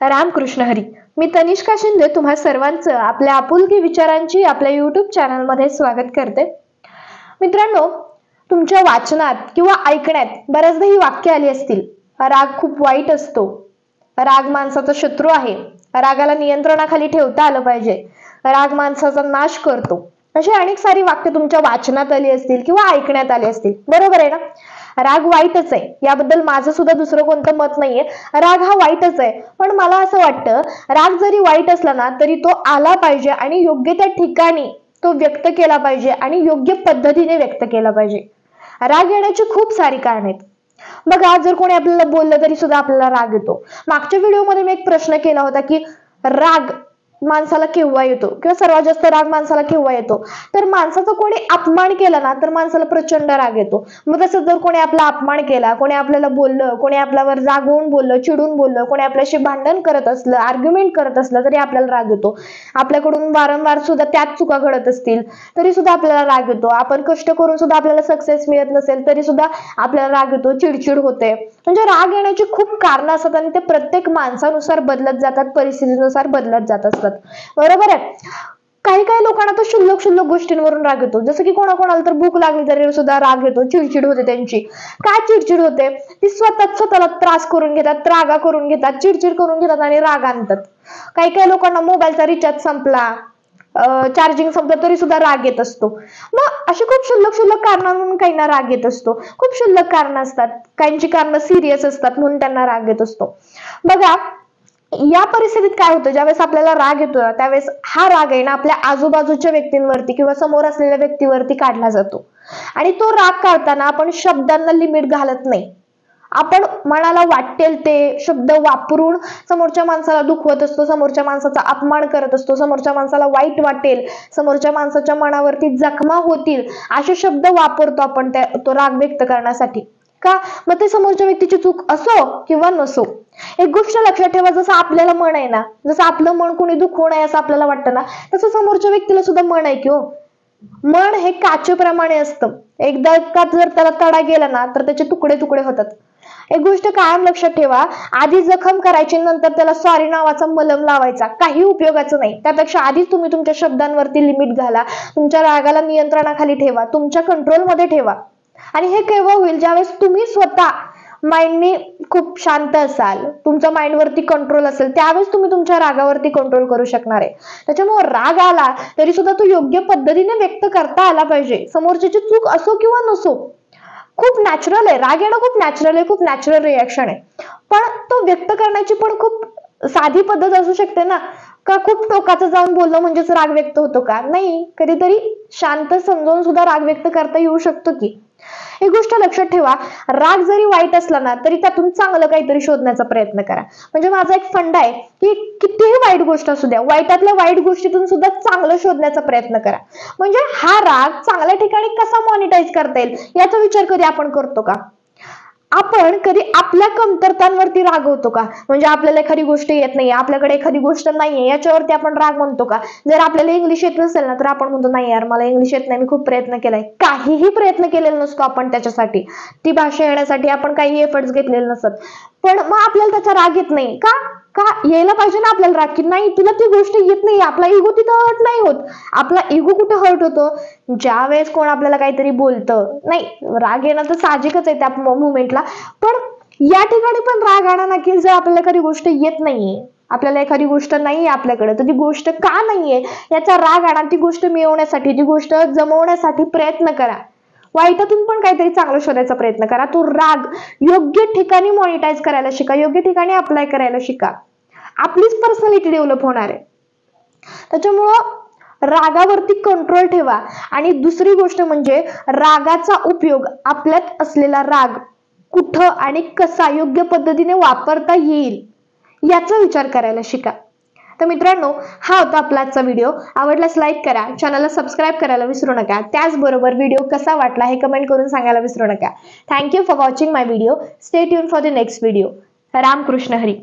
रामकृष्ण हरी. मी तनिष्का शिंदे तुम्हा सर्वांचं आपल्या आपुलकी विचारांची आपल्या YouTube चॅनलमध्ये स्वागत करते. मित्रांनो, तुमच्या वाचनात किंवा ऐकण्यात बऱ्याचदा ही वाक्य आली असतील. राग खूप वाईट असतो, राग माणसाचा शत्रू आहे, रागाला नियंत्रणाखाली ठेवता आलं पाहिजे, राग माणसाचा नाश करतो. अशी अनेक सारी वाक्य तुमच्या वाचनात आली असतील किंवा ऐकण्यात आली असतील. बरोबर आहे ना? राग वाईटच आहे, याबद्दल माझं सुद्धा दुसरं कोणतं मत नाहीये. राग हा वाईटच आहे, पण मला असं वाटतं राग जरी वाईट असला ना तरी तो आला पाहिजे आणि योग्य त्या ठिकाणी तो व्यक्त केला पाहिजे आणि योग्य पद्धतीने व्यक्त केला पाहिजे. राग येण्याची खूप सारी कारण आहेत. बघा, जर कोणी आपल्याला बोललं तरी सुद्धा आपल्याला राग येतो. मागच्या व्हिडिओमध्ये मी एक प्रश्न केला होता की राग माणसाला केव्हा येतो किंवा सर्वात जास्त राग माणसाला केव्हा येतो. तर माणसाचा कोणी अपमान केला ना तर माणसाला प्रचंड राग येतो. मग तसं जर कोणी आपला अपमान केला, कोणी आपल्याला बोललं, कोणी आपल्यावर रागवून बोललं, चिडून बोललं, कोणी आपल्याशी भांडण करत असलं, आर्ग्युमेंट करत असलं तरी आपल्याला राग येतो. आपल्याकडून वारंवार सुद्धा त्याच चुका घडत असतील तरी सुद्धा आपल्याला राग येतो. आपण कष्ट करून सुद्धा आपल्याला सक्सेस मिळत नसेल तरी सुद्धा आपल्याला राग येतो, चिडचिड होते. म्हणजे राग येण्याची खूप कारणं असतात आणि ते प्रत्येक माणसानुसार बदलत जातात, परिस्थितीनुसार बदलत जात असतात. बरोबर आहे. काही काही लोकांना तर क्षुल्लक गोष्टींवरून राग येतो. जसं की कोणाकोणाला तर भूक लागली तरी सुद्धा राग येतो, चिडचिड होते त्यांची. काय चिडचिड होते? ती स्वतःला त्रास करून घेतात, रागा करून घेतात, चिडचिड करून घेतात आणि राग आणतात. काही काही लोकांना मोबाईलचा रिचार्ज संपला, चार्जिंग संपलं तरी सुद्धा राग येत असतो. मग अशी खूप क्षुल्लक कारणांवरून काहींना राग येत असतो. खूप क्षुल्लक कारणं असतात, काहींची कारणं सिरियस असतात म्हणून त्यांना राग येत असतो. बघा, या परिस्थितीत काय होतं, ज्यावेळेस आपल्याला राग येतो ना त्यावेळेस हा राग आहे ना आपल्या आजूबाजूच्या व्यक्तींवरती किंवा समोर असलेल्या व्यक्तीवरती काढला जातो. आणि तो राग काढताना आपण शब्दांना लिमिट घालत नाही. आपण मनाला वाटेल ते शब्द वापरून समोरच्या माणसाला दुखवत असतो, समोरच्या माणसाचा अपमान करत असतो, समोरच्या माणसाला वाईट वाटेल, समोरच्या माणसाच्या मनावरती जखमा होतील असे शब्द वापरतो आपण तो राग व्यक्त करण्यासाठी. का? मग ते समोरच्या व्यक्तीची चूक असो किंवा नसो. एक गोष्ट लक्षात ठेवा, जसं आपल्याला मन आहे ना, जसं आपलं मन कोणी दुखवू नये असं आपल्याला वाटतं ना, तसं समोरच्या व्यक्तीला सुद्धा मन आहे की हो. मन हे काचेप्रमाणे असतं. एकदा का जर त्याला तडा गेला ना तर त्याचे तुकडे तुकडे होतात. एक गोष्ट कायम लक्षात ठेवा, आधी जखम करायची, नंतर त्याला सॉरी नावाचा मलम लावायचा काही उपयोगाचं नाही. त्यापेक्षा आधीच तुम्ही तुमच्या शब्दांवरती लिमिट घाला, तुमच्या रागाला नियंत्रणाखाली ठेवा, तुमच्या कंट्रोलमध्ये ठेवा. आणि हे केव्हा होईल? ज्यावेळेस तुम्ही स्वतः माइंडने खूप शांत असाल, तुमच्या माइंड वरती कंट्रोल असेल, त्यावेळेस तुम्ही तुमच्या रागावरती कंट्रोल करू शकणार आहे. त्याच्यामुळे राग आला तरी सुद्धा तो योग्य पद्धतीने व्यक्त करता आला पाहिजे, समोरच्याची चूक असो किंवा नसो. खूप नॅचरल आहे, राग येणं खूप नॅचरल आहे, खूप नॅचरल रिॲक्शन आहे. पण तो व्यक्त करण्याची पण खूप साधी पद्धत असू शकते ना. का खूप टोकाचं जाऊन बोलणं म्हणजेच राग व्यक्त होतो का? नाही, कधीतरी शांत समजावून सुद्धा राग व्यक्त करता येऊ शकतो की. एक गोष्ट लक्षात ठेवा, राग जरी वाईट असला ना तरी त्यातून चांगलं काहीतरी शोधण्याचा प्रयत्न करा. म्हणजे माझा एक फंडा आहे की कितीही वाईट गोष्ट असू द्या, वाईटातल्या वाईट गोष्टीतून सुद्धा चांगलं शोधण्याचा प्रयत्न करा. म्हणजे हा राग चांगल्या ठिकाणी कसा मॉनिटाईज करता येईल याचा विचार कधी आपण करतो का? आपण कधी आपल्या कमतरतांवरती रागवतो का? म्हणजे आपल्याला एखादी गोष्ट येत नाही, आपल्याकडे एखादी गोष्ट नाहीये याच्यावरती आपण राग म्हणतो का? जर आपल्याला इंग्लिश येत नसेल ना तर आपण म्हणतो नाही यार मला इंग्लिश येत नाही, मी खूप प्रयत्न केलाय. काहीही प्रयत्न केलेला नसतो आपण त्याच्यासाठी, ती भाषा येण्यासाठी आपण काही एफर्ट्स घेतलेले नसतात. पण मग आपल्याला त्याचा राग येत नाही का? का यायला पाहिजे ना आपल्याला राग, की नाही तुला ती गोष्ट येत नाही. आपला इगो तिथं हर्ट नाही होत. आपला इगो कुठे हर्ट होतो? ज्या वेळेस कोण आपल्याला काहीतरी बोलतं. नाही, राग येणं तर साहजिकच आहे त्या मुवमेंटला, पण या ठिकाणी पण राग आणा ना की जर आपल्याला एखादी गोष्ट येत नाहीये, आपल्याला एखादी गोष्ट नाहीये आपल्याकडे, तर ती गोष्ट का नाहीये याचा राग आणा. ती गोष्ट मिळवण्यासाठी, ती गोष्ट जमवण्यासाठी प्रयत्न करा. वाईटातून पण काहीतरी चांगलं शोधायचा प्रयत्न करा. तो राग योग्य ठिकाणी मॉनिटाईज करायला शिका, योग्य ठिकाणी अप्लाय करायला शिका. आपलीच पर्सनॅलिटी डेव्हलप होणार आहे. त्याच्यामुळं रागावरती कंट्रोल ठेवा. आणि दुसरी गोष्ट म्हणजे रागाचा उपयोग, आपल्यात असलेला राग कुठं आणि कसा योग्य पद्धतीने वापरता येईल याचा विचार करायला शिका. तर मित्रांनो, हा होता आपला आजचा व्हिडिओ. आवडल्यास लाईक करा, चॅनलला सबस्क्राईब करायला विसरू नका. त्याचबरोबर व्हिडिओ कसा वाटला हे कमेंट करून सांगायला विसरू नका. Thank you for watching my video. Stay tune for the next video. Ramkrishna Hari.